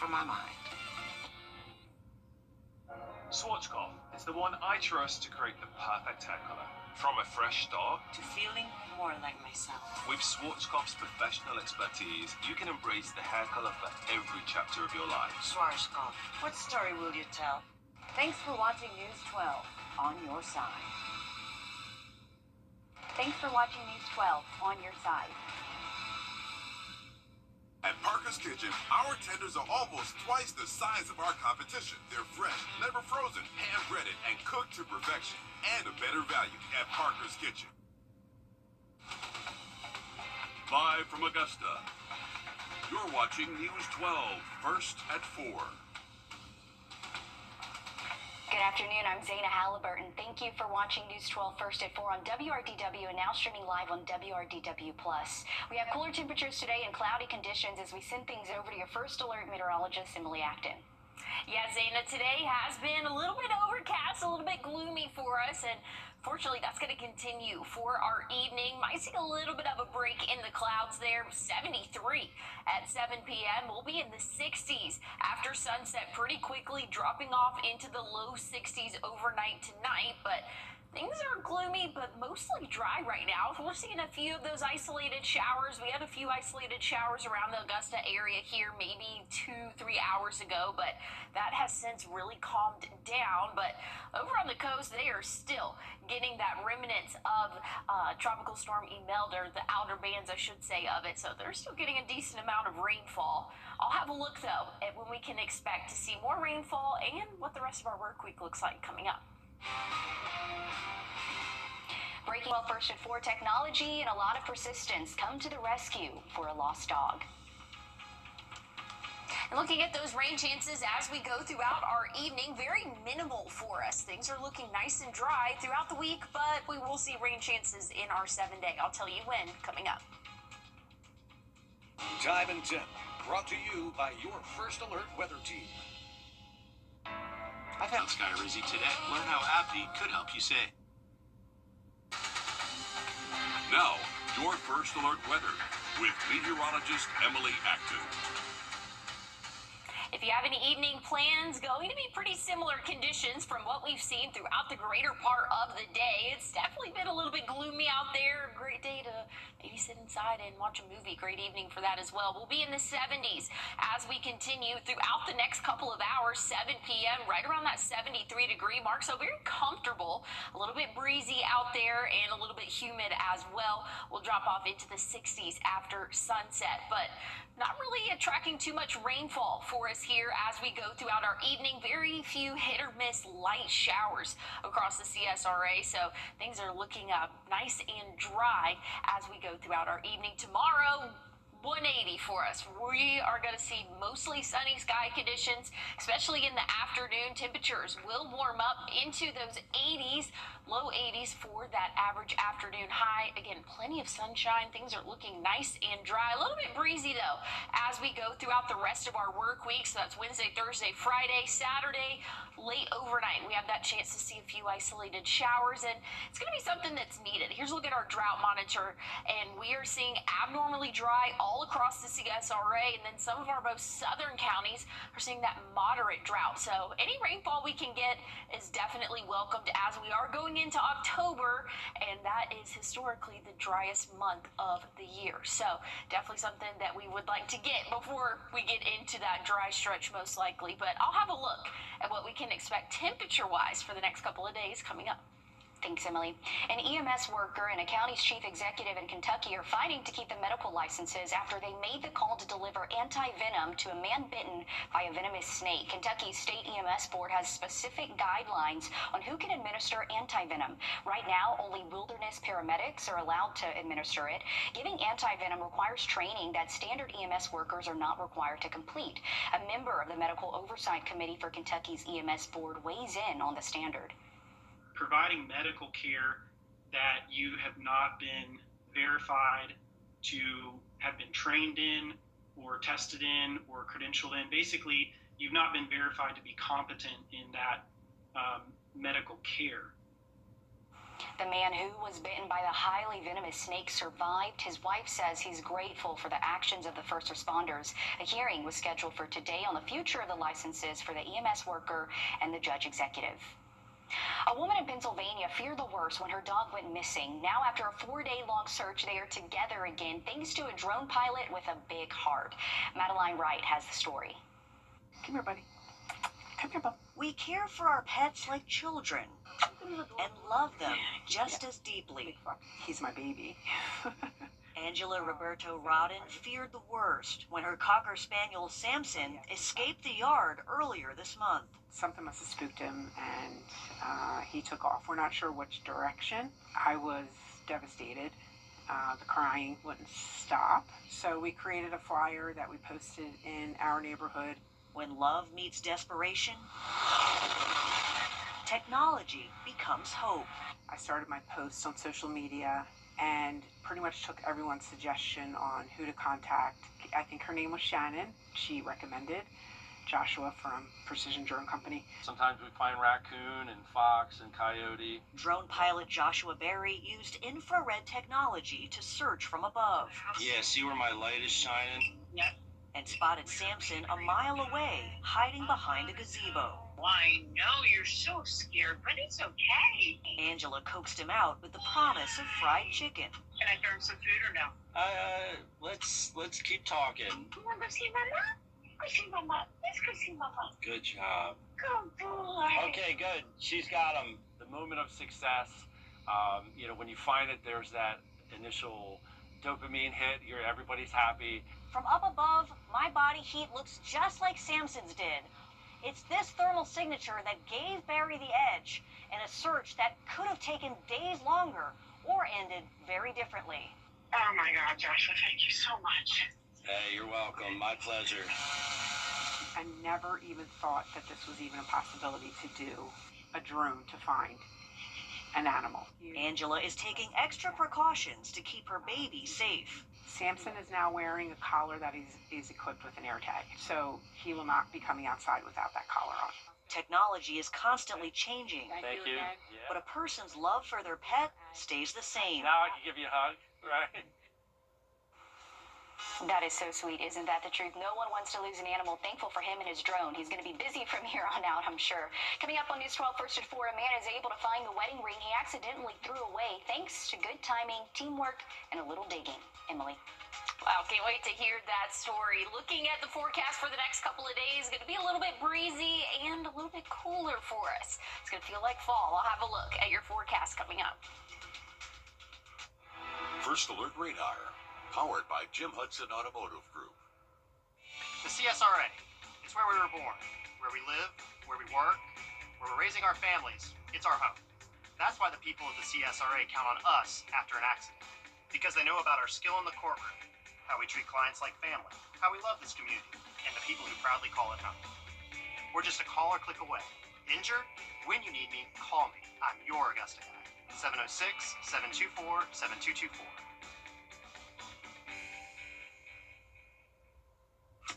from my mind. Schwarzkopf is the one I trust to create the perfect hair color. From a fresh start To feeling more like myself. with Schwarzkopf's professional expertise, you can embrace the hair color for every chapter of your life. Schwarzkopf, what story will you tell? Thanks for watching News 12 on your side. Thanks for watching News 12 on your side. At Parker's Kitchen, our tenders are almost twice the size of our competition. They're fresh, never frozen, hand-breaded, and cooked to perfection. And a better value at Parker's Kitchen. Live from Augusta, you're watching News 12, first at 4. Good afternoon, I'm Zaina Halliburton. Thank you for watching News 12 First at 4 on WRDW and now streaming live on WRDW+. We have cooler temperatures today and cloudy conditions as we send things over to your first alert meteorologist, Emily Acton. Yeah, Zaina, today has been a little bit overcast, a little bit gloomy for us, and fortunately that's going to continue for our evening. Might see a little bit of a break in the clouds there. 73 at 7 p.m. We'll be in the 60s after sunset pretty quickly, dropping off into the low 60s overnight tonight, but things are gloomy, but mostly dry right now. We're seeing a few of those isolated showers. We had a few isolated showers around the Augusta area here maybe 2-3 hours ago, but that has since really calmed down. But over on the coast, they are still getting that remnants of Tropical Storm Imelda, the outer bands, I should say, of it. So they're still getting a decent amount of rainfall. I'll have a look, though, at when we can expect to see more rainfall and what the rest of our work week looks like coming up. Breaking well first at 4, technology and a lot of persistence come to the rescue for a lost dog. And looking at those rain chances as we go throughout our evening, very minimal for us. Things are looking nice and dry throughout the week, but we will see rain chances in our 7-day. I'll tell you when coming up. Time and Temp, brought to you by your First Alert weather team. I found Sky Rizzy today. Learn how Appy could help you save. Now, your First Alert weather with meteorologist Emily Acton. If you have any evening plans, going to be pretty similar conditions from what we've seen throughout the greater part of the day. It's definitely been a little bit gloomy out there. Great day to maybe sit inside and watch a movie. Great evening for that as well. We'll be in the 70s as we continue throughout the next couple of hours, 7 p.m., right around that 73-degree mark. So very comfortable, a little bit breezy out there and a little bit humid as well. We'll drop off into the 60s after sunset, but not really attracting too much rainfall for us here as we go throughout our evening. Very few hit or miss light showers across the CSRA, so things are looking nice and dry as we go throughout our evening. Tomorrow, 180 for us. We are going to see mostly sunny sky conditions, especially in the afternoon. Temperatures will warm up into those 80s, low 80s for that average afternoon high. Again, plenty of sunshine. Things are looking nice and dry. A little bit breezy, though, as we go throughout the rest of our work week. So that's Wednesday, Thursday, Friday, Saturday, late overnight. We have that chance to see a few isolated showers, and it's going to be something that's needed. Here's a look at our drought monitor, and we are seeing abnormally dry all across the CSRA, and then some of our most southern counties are seeing that moderate drought. So any rainfall we can get is definitely welcomed as we are going into October, and that is historically the driest month of the year. So definitely something that we would like to get before we get into that dry stretch most likely. But I'll have a look at what we can expect temperature-wise for the next couple of days coming up. Thanks, Emily. An EMS worker and a county's chief executive in Kentucky are fighting to keep the medical licenses after they made the call to deliver anti-venom to a man bitten by a venomous snake. Kentucky's state EMS board has specific guidelines on who can administer anti-venom. Right now, only wilderness paramedics are allowed to administer it. Giving anti-venom requires training that standard EMS workers are not required to complete. A member of the Medical Oversight Committee for Kentucky's EMS board weighs in on the standard. Providing medical care that you have not been verified to have been trained in or tested in or credentialed in. Basically, you've not been verified to be competent in that medical care. The man who was bitten by the highly venomous snake survived. His wife says he's grateful for the actions of the first responders. A hearing was scheduled for today on the future of the licenses for the EMS worker and the judge executive. A woman in Pennsylvania feared the worst when her dog went missing. Now, after a 4-day-long search, they are together again, thanks to a drone pilot with a big heart. Madeline Wright has the story. Come here, buddy. Come here, bub. We care for our pets like children and love them just as deeply. He's my baby. Angela Roberto Rodden feared the worst when her Cocker Spaniel Samson escaped the yard earlier this month. Something must have spooked him, and he took off. We're not sure which direction. I was devastated. The crying wouldn't stop. So we created a flyer that we posted in our neighborhood. When love meets desperation, technology becomes hope. I started my posts on social media and pretty much took everyone's suggestion on who to contact. I think her name was Shannon. She recommended Joshua from Precision Drone Company. Sometimes we find raccoon and fox and coyote. Drone pilot Joshua Berry used infrared technology to search from above. Yeah, see where my light is shining? And spotted Samson a mile away, hiding behind a gazebo. I know you're so scared, but it's okay. Angela coaxed him out with the promise of fried chicken. Can I throw him some food or no? Let's keep talking. You want to go see Mama? Go see Mama. Let's go see Mama. Good job. Good boy. Okay, good. She's got him. The moment of success, when you find it, there's that initial dopamine hit. Everybody's happy. From up above, my body heat looks just like Samson's did. It's this thermal signature that gave Barry the edge in a search that could have taken days longer or ended very differently. Oh my God, Joshua, thank you so much. Hey, you're welcome. My pleasure. I never even thought that this was even a possibility to do a drone to find an animal. Angela is taking extra precautions to keep her baby safe. Samson is now wearing a collar that is equipped with an air tag, so he will not be coming outside without that collar on. Technology is constantly changing, Thank you. but a person's love for their pet stays the same. Now I can give you a hug, right? That is so sweet. Isn't that the truth? No one wants to lose an animal. Thankful for him and his drone. He's going to be busy from here on out, I'm sure. Coming up on News 12 First at 4, a man is able to find the wedding ring he accidentally threw away thanks to good timing, teamwork, and a little digging. Emily. Wow, can't wait to hear that story. Looking at the forecast for the next couple of days, going to be a little bit breezy and a little bit cooler for us. It's going to feel like fall. I'll have a look at your forecast coming up. First Alert Radar, powered by Jim Hudson Automotive Group. The CSRA. It's where we were born, where we live, where we work, where we're raising our families. It's our home. That's why the people of the CSRA count on us after an accident. Because they know about our skill in the courtroom, how we treat clients like family, how we love this community, and the people who proudly call it home. We're just a call or click away. Injured? When you need me, call me. I'm your Augusta guy. 706-724-7224.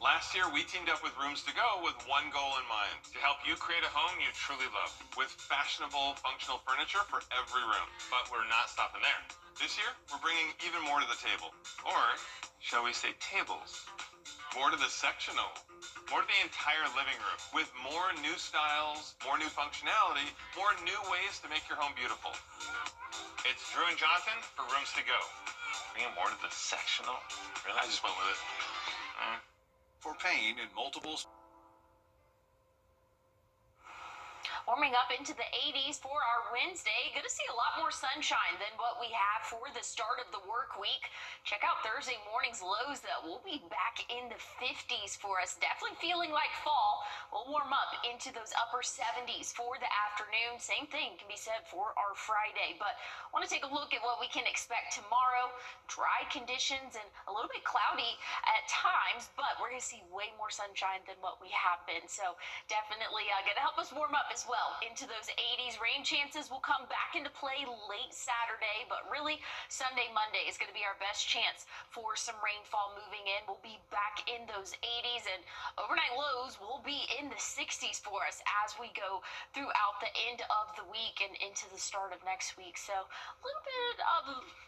Last year, we teamed up with Rooms to Go with one goal in mind: to help you create a home you truly love, with fashionable, functional furniture for every room. But we're not stopping there. This year, we're bringing even more to the table. Or, shall we say tables? More to the sectional. More to the entire living room. With more new styles, more new functionality, more new ways to make your home beautiful. It's Drew and Jonathan for Rooms to Go. Bringing more to the sectional? Really? I just went with it. For pain in multiple... Warming up into the 80s for our Wednesday. Going to see a lot more sunshine than what we have for the start of the work week. Check out Thursday morning's lows, though. We'll be back in the 50s for us. Definitely feeling like fall. We'll warm up into those upper 70s for the afternoon. Same thing can be said for our Friday. But I want to take a look at what we can expect tomorrow. Dry conditions and a little bit cloudy at times, but we're going to see way more sunshine than what we have been. So definitely going to help us warm up as well into those 80s. Rain chances will come back into play late Saturday, but really Sunday, Monday is going to be our best chance for some rainfall moving in. We'll be back in those 80s, and overnight lows lows will be in the 60s for us as we go throughout the end of the week and into the start of next week. So a little bit of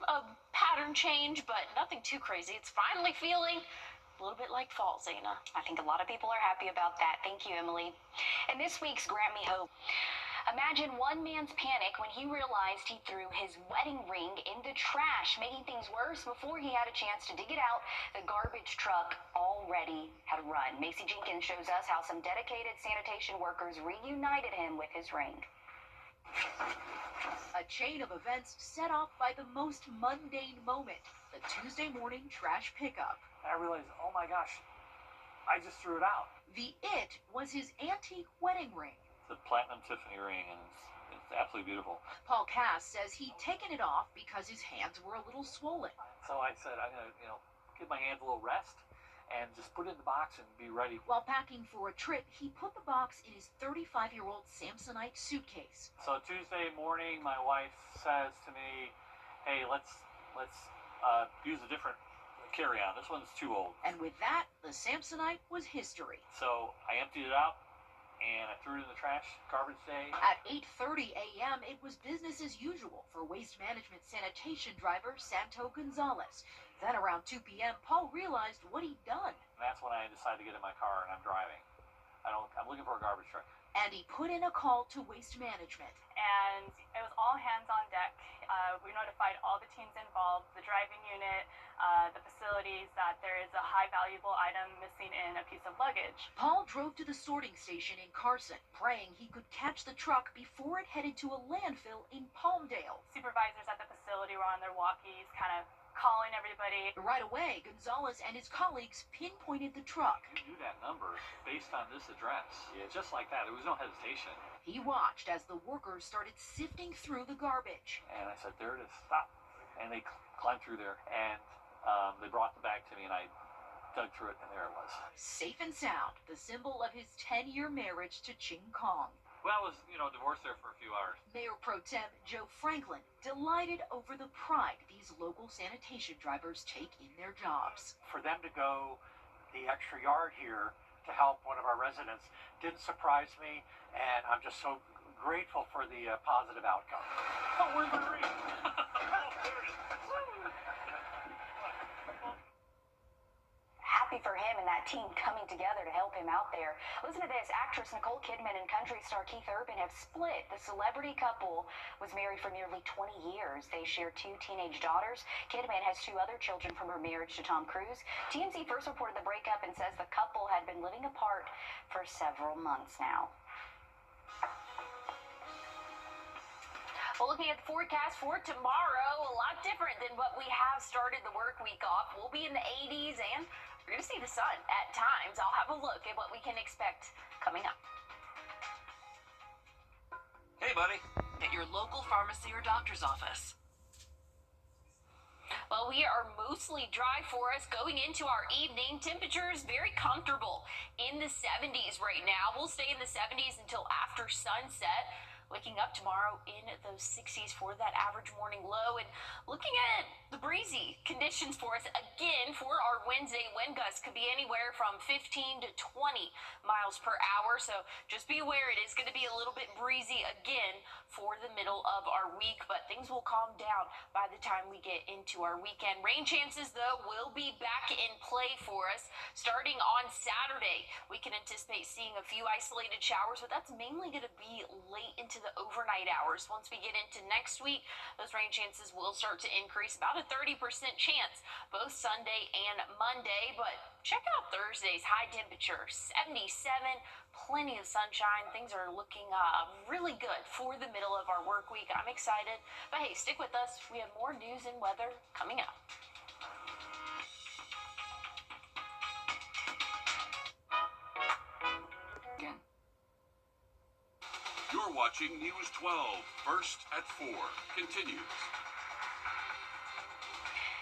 a pattern change, but nothing too crazy. It's finally feeling a little bit like fall, Zaina. I think a lot of people are happy about that. Thank you, Emily. And this week's Grant Me Hope. Imagine one man's panic when he realized he threw his wedding ring in the trash. Making things worse, before he had a chance to dig it out, the garbage truck already had run. Macy Jenkins shows us how some dedicated sanitation workers reunited him with his ring. A chain of events set off by the most mundane moment, the Tuesday morning trash pickup. I realized, oh my gosh, I just threw it out. The it was his antique wedding ring. It's a platinum Tiffany ring, and it's absolutely beautiful. Paul Cass says he'd taken it off because his hands were a little swollen. So I said, I'm going to, give my hands a little rest and just put it in the box and be ready. While packing for a trip, he put the box in his 35-year-old Samsonite suitcase. So Tuesday morning, my wife says to me, hey, let's use a different carry-on. This one's too old. And with that, the Samsonite was history. So I emptied it out, and I threw it in the trash, garbage day. At 8:30 a.m., it was business as usual for waste management sanitation driver Santo Gonzalez. Then around 2 p.m., Paul realized what he'd done. And that's when I decided to get in my car and I'm driving. I'm looking for a garbage truck. And he put in a call to waste management. And it was all hands on deck. We notified all the teams involved, the driving unit, the facilities, that there is a high valuable item missing in a piece of luggage. Paul drove to the sorting station in Carson, praying he could catch the truck before it headed to a landfill in Palmdale. Supervisors at the facility were on their walkies, kind of calling everybody. Right away, Gonzalez and his colleagues pinpointed the truck. You knew that number based on this address. Yeah, just like that. There was no hesitation. He watched as the workers started sifting through the garbage. And I said, there it is, stop. And they climbed through there, and they brought the bag to me, and I dug through it, and there it was. Safe and sound, the symbol of his 10-year marriage to Ching Kong. Well, I was, divorced there for a few hours. Mayor Pro Tem Joe Franklin delighted over the pride these local sanitation drivers take in their jobs. For them to go the extra yard here to help one of our residents didn't surprise me, and I'm just so grateful for the positive outcome. Oh, where's the ring? There it is. Happy for him and that team coming together to help him out there. Listen to this. Actress Nicole Kidman and country star Keith Urban have split. The celebrity couple was married for nearly 20 years. They share 2 teenage daughters. Kidman has 2 other children from her marriage to Tom Cruise. TMZ first reported the breakup and says the couple had been living apart for several months now. Well, looking at the forecast for tomorrow, a lot different than what we have started the work week off. We'll be in the 80s and we're going to see the sun at times. I'll have a look at what we can expect coming up. Hey, buddy. At your local pharmacy or doctor's office. Well, we are mostly dry for us going into our evening. Temperatures very comfortable in the 70s right now. We'll stay in the 70s until after sunset. Waking up tomorrow in those 60s for that average morning low, and looking at the breezy conditions for us again for our Wednesday. Wind gusts could be anywhere from 15 to 20 miles per hour, so just be aware it is going to be a little bit breezy again for the middle of our week, but things will calm down by the time we get into our weekend. Rain chances, though, will be back in play for us starting on Saturday. We can anticipate seeing a few isolated showers, but that's mainly going to be late into the overnight hours. Once we get into next week, those rain chances will start to increase, about a 30% chance both Sunday and Monday. But check out Thursday's high temperature, 77, plenty of sunshine. Things are looking really good for the middle of our work week. I'm excited, but hey, stick with us. We have more news and weather coming up. You're watching News 12, First at 4, continues.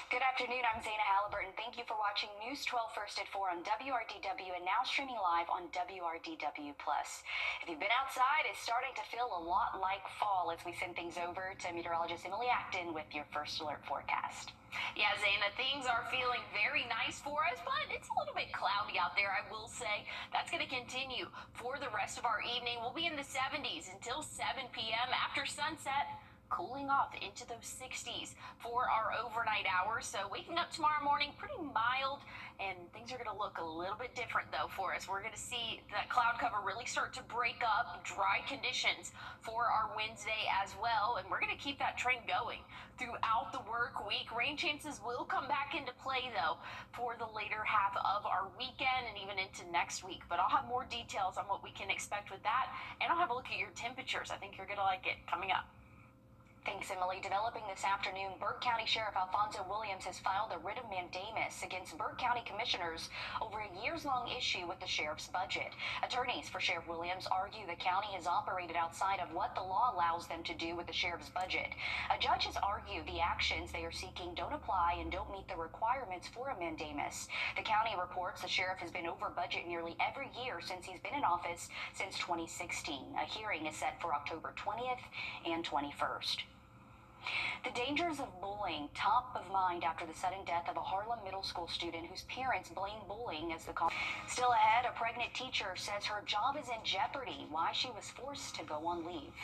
Good Good afternoon, I'm Zaina Halliburton. Thank you for watching News 12 First at 4 on WRDW and now streaming live on WRDW+. If you've been outside, it's starting to feel a lot like fall as we send things over to meteorologist Emily Acton with your first alert forecast. Yeah, Zaina, things are feeling very nice for us, but it's a little bit cloudy out there, I will say. That's going to continue for the rest of our evening. We'll be in the 70s until 7 p.m. after sunset, cooling off into those 60s for our overnight hours. So waking up tomorrow morning pretty mild, and things are going to look a little bit different though for us. We're going to see that cloud cover really start to break up, dry conditions for our Wednesday as well, and we're going to keep that trend going throughout the work week. Rain chances will come back into play though for the later half of our weekend and even into next week, but I'll have more details on what we can expect with that, and I'll have a look at your temperatures. I think you're going to like it coming up. Thanks, Emily. Developing this afternoon, Burke County Sheriff Alfonso Williams has filed a writ of mandamus against Burke County commissioners over a years-long issue with the sheriff's budget. Attorneys for Sheriff Williams argue the county has operated outside of what the law allows them to do with the sheriff's budget. A judge has argued the actions they are seeking don't apply and don't meet the requirements for a mandamus. The county reports the sheriff has been over budget nearly every year since he's been in office since 2016. A hearing is set for October 20th and 21st. The dangers of bullying top of mind after the sudden death of a Harlem middle school student whose parents blame bullying as the cause. Still ahead, a pregnant teacher says her job is in jeopardy, why she was forced to go on leave.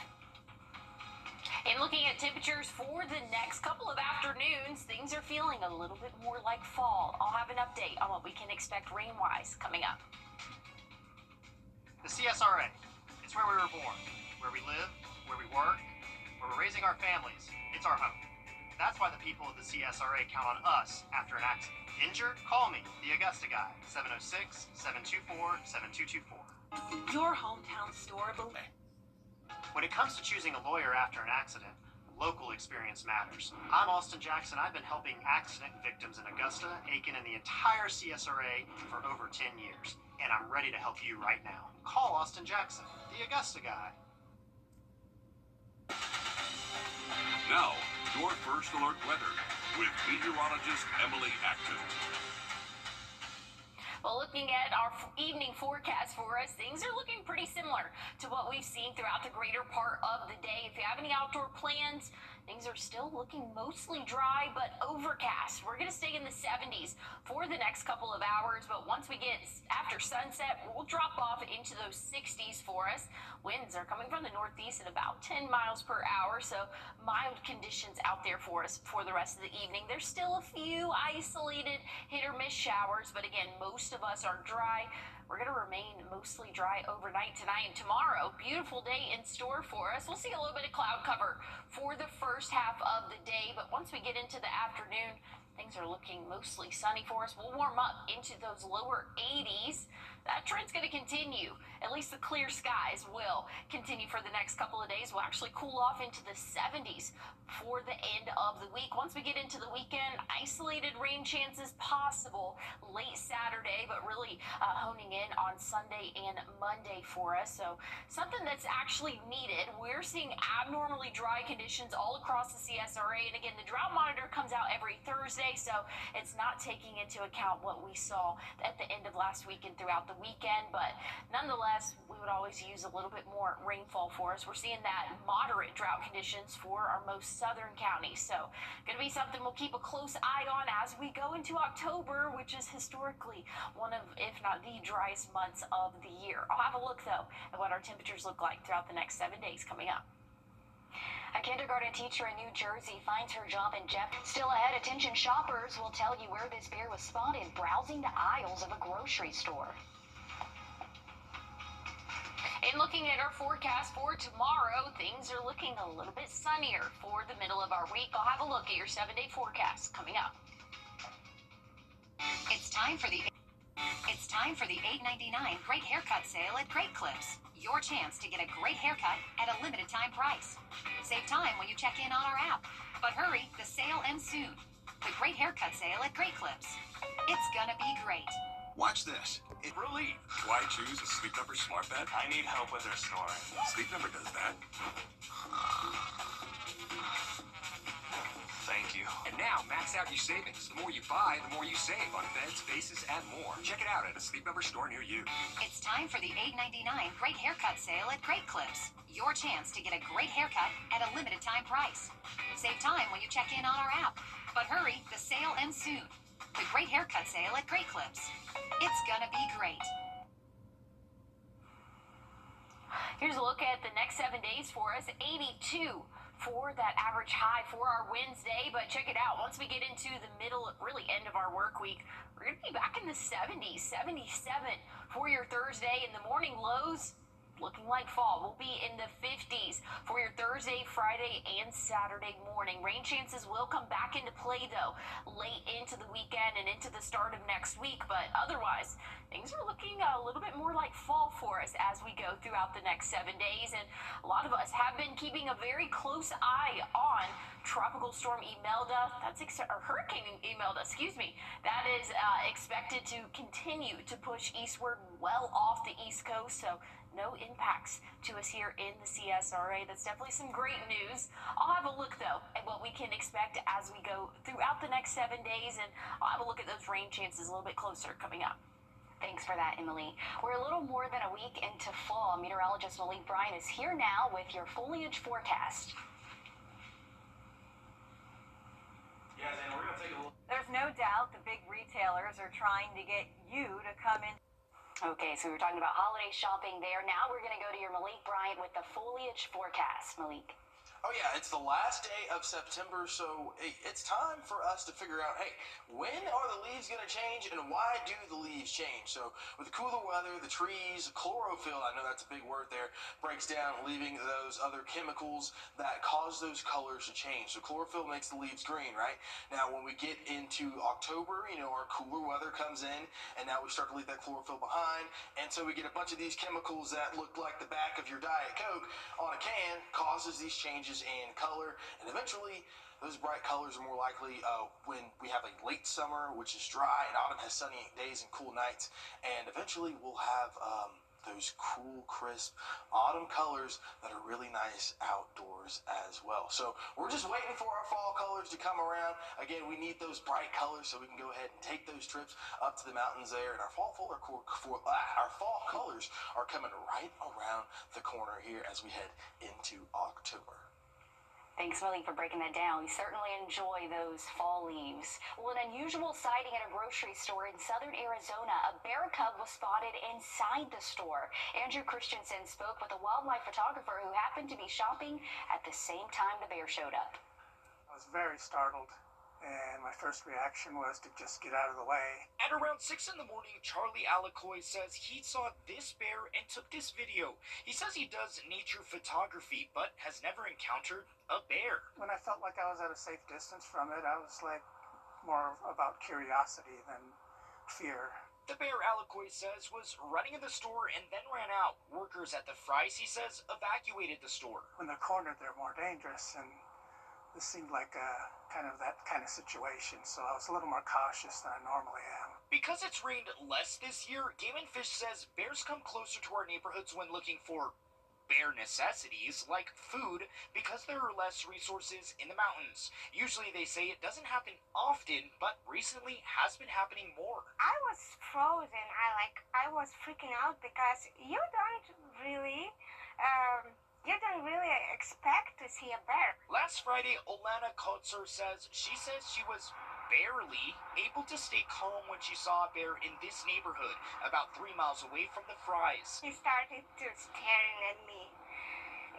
And looking at temperatures for the next couple of afternoons, things are feeling a little bit more like fall. I'll have an update on what we can expect rain-wise coming up. The CSRA, it's where we were born, where we live, where we work, where we're raising our families. It's our home. That's why the people of the CSRA count on us after an accident. Injured? Call me, the Augusta guy, 706-724-7224. Your hometown store. When it comes to choosing a lawyer after an accident, local experience matters. I'm Austin Jackson. I've been helping accident victims in Augusta, Aiken, and the entire CSRA for over 10 years. And I'm ready to help you right now. Call Austin Jackson, the Augusta guy. Now, your first alert weather with meteorologist Emily Acton. Well, looking at our evening forecast for us, things are looking pretty similar to what we've seen throughout the greater part of the day. If you have any outdoor plans, things are still looking mostly dry, but overcast. We're going to stay in the 70s for the next couple of hours, but once we get after sunset, we'll drop off into those 60s for us. Winds are coming from the northeast at about 10 miles per hour, so mild conditions out there for us for the rest of the evening. There's still a few isolated hit or miss showers, but again, most of us are dry. We're going to remain mostly dry overnight tonight and tomorrow. Beautiful day in store for us. We'll see a little bit of cloud cover for the first half of the day, but once we get into the afternoon, things are looking mostly sunny for us. We'll warm up into those lower 80s. That trend's going to continue. At least the clear skies will continue for the next couple of days. We'll actually cool off into the 70s for the end of the week. Once we get into the weekend, isolated rain chances possible late Saturday, but really honing in on Sunday and Monday for us. So something that's actually needed. We're seeing abnormally dry conditions all across the CSRA. And again, the drought monitor comes out every Thursday, so it's not taking into account what we saw at the end of last week and throughout the weekend. But nonetheless, we would always use a little bit more rainfall for us. We're seeing that moderate drought conditions for our most southern counties. So going to be something we'll keep a close eye on as we go into October, which is historically one of, if not the driest months of the year. I'll have a look though at what our temperatures look like throughout the next 7 days coming up. A kindergarten teacher in New Jersey finds her job in jeopardy. Still ahead, attention shoppers will tell you where this bear was spotted browsing the aisles of a grocery store. And looking at our forecast for tomorrow, things are looking a little bit sunnier for the middle of our week. I'll have a look at your 7-day forecast coming up. It's time for the $8.99 Great Haircut Sale at Great Clips. Your chance to get a great haircut at a limited time price. Save time when you check in on our app. But hurry, the sale ends soon. The Great Haircut Sale at Great Clips. It's gonna be great. Watch this. Relief. Why choose a Sleep Number smart bed? I need help with her snoring. Sleep Number does that. Thank you. And now, max out your savings. The more you buy, the more you save on beds, bases, and more. Check it out at a Sleep Number store near you. It's time for the $8.99 Great Haircut Sale at Great Clips. Your chance to get a great haircut at a limited time price. Save time when you check in on our app. But hurry, the sale ends soon. The Great Haircut Sale at Great Clips. It's gonna be great. Here's a look at the next 7 days for us. 82 for that average high for our Wednesday. But check it out. Once we get into the middle, really end of our work week, we're going to be back in the 70s, 77 for your Thursday. In the morning lows, looking like fall. We'll be in the 50s for your Thursday, Friday, and Saturday morning. Rain chances will come back into play, though, late into the weekend and into the start of next week. But otherwise, things are looking a little bit more like fall for us as we go throughout the next 7 days. And a lot of us have been keeping a very close eye on Tropical Storm Imelda. Or Hurricane Imelda, excuse me. That is expected to continue to push eastward well off the East Coast. So no impacts to us here in the CSRA. That's definitely some great news. I'll have a look, though, at what we can expect as we go throughout the next 7 days, and I'll have a look at those rain chances a little bit closer coming up. Thanks for that, Emily. We're a little more than a week into fall. Meteorologist Malik Bryan is here now with your foliage forecast. Yeah, then we're going to take a look. There's no doubt the big retailers are trying to get you to come in. Okay, so we were talking about holiday shopping there. Now we're going to go to your Malik Bryant with the foliage forecast. Malik. Oh yeah, it's the last day of September, so it's time for us to figure out, hey, when are the leaves going to change and why do the leaves change? So with the cooler weather, the trees, chlorophyll, I know that's a big word there, breaks down, leaving those other chemicals that cause those colors to change. So chlorophyll makes the leaves green, right? Now when we get into October, our cooler weather comes in, and now we start to leave that chlorophyll behind, and so we get a bunch of these chemicals that look like the back of your Diet Coke on a can, causes these changes in color, and eventually those bright colors are more likely when we have a late summer, which is dry, and autumn has sunny days and cool nights, and eventually we'll have those cool, crisp autumn colors that are really nice outdoors as well. So we're just waiting for our fall colors to come around. Again, we need those bright colors so we can go ahead and take those trips up to the mountains there, and our fall colors are coming right around the corner here as we head into October. Thanks, Malik, for breaking that down. We certainly enjoy those fall leaves. Well, an unusual sighting at a grocery store in southern Arizona. A bear cub was spotted inside the store. Andrew Christensen spoke with a wildlife photographer who happened to be shopping at the same time the bear showed up. I was very startled, and my first reaction was to just get out of the way. At around 6 in the morning, Charlie Alacoy says he saw this bear and took this video. He says he does nature photography, but has never encountered a bear. When I felt like I was at a safe distance from it, I was like more about curiosity than fear. The bear, Alacoy says, was running in the store and then ran out. Workers at the Fry's, he says, evacuated the store. When they're cornered, they're more dangerous, and this seemed like that kind of situation, so I was a little more cautious than I normally am. Because it's rained less this year, Game and Fish says bears come closer to our neighborhoods when looking for bare necessities like food because there are less resources in the mountains. Usually they say it doesn't happen often, but recently has been happening more. I was frozen. I was freaking out because you don't really expect to see a bear. Last Friday, Olana Kotzer says she was barely able to stay calm when she saw a bear in this neighborhood, about 3 miles away from the Fry's. He started to staring at me.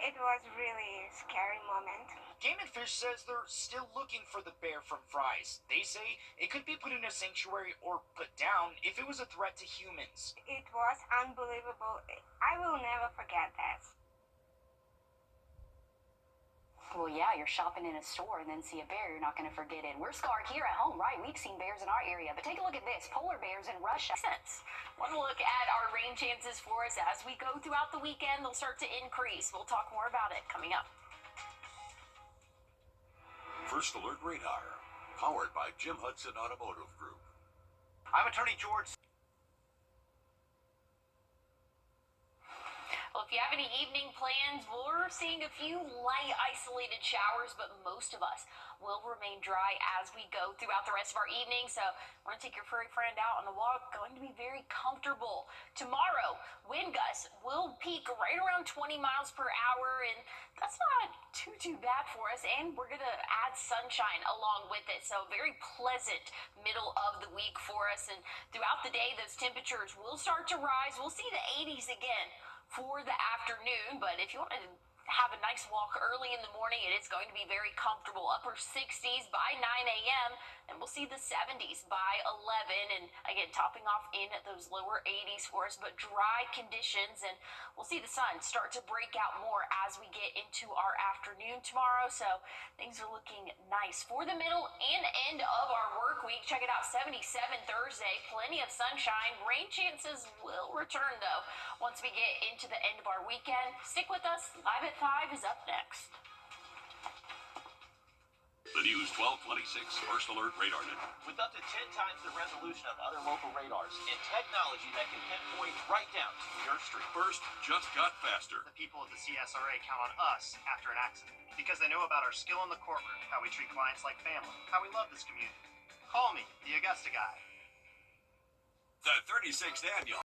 It was really a scary moment. Game and Fish says they're still looking for the bear from Fry's. They say it could be put in a sanctuary or put down if it was a threat to humans. It was unbelievable. I will never forget that. Well, yeah, you're shopping in a store and then see a bear, you're not going to forget it. We're scarred here at home, right? We've seen bears in our area, but take a look at this. Polar bears in Russia. One look at our rain chances for us as we go throughout the weekend. They'll start to increase. We'll talk more about it coming up. First Alert Radar, powered by Jim Hudson Automotive Group. I'm attorney George. you have any evening plans, we're seeing a few light isolated showers, but most of us will remain dry as we go throughout the rest of our evening. So we're going to take your furry friend out on the walk. Going to be very comfortable. Tomorrow, wind gusts will peak right around 20 miles per hour, and that's not too bad for us. And we're going to add sunshine along with it. So very pleasant middle of the week for us. And throughout the day, those temperatures will start to rise. We'll see the 80s again for the afternoon, but if you want to have a nice walk early in the morning, it is going to be very comfortable. Upper 60s by 9 a.m. and we'll see the 70s by 11, and again topping off in those lower 80s for us, but dry conditions, and we'll see the sun start to break out more as we get into our afternoon tomorrow. So things are looking nice for the middle and end of our work week. Check it out, 77 Thursday, plenty of sunshine. Rain chances will return though once we get into the end of our weekend. Stick with us. Live at 5 is up next. The News 1226 First Alert Radar Network. With up to 10 times the resolution of other local radars and technology that can pinpoint right down to your street. First just got faster. The people of the CSRA count on us after an accident because they know about our skill in the courtroom, how we treat clients like family, how we love this community. Call me, the Augusta guy. The 36th Annual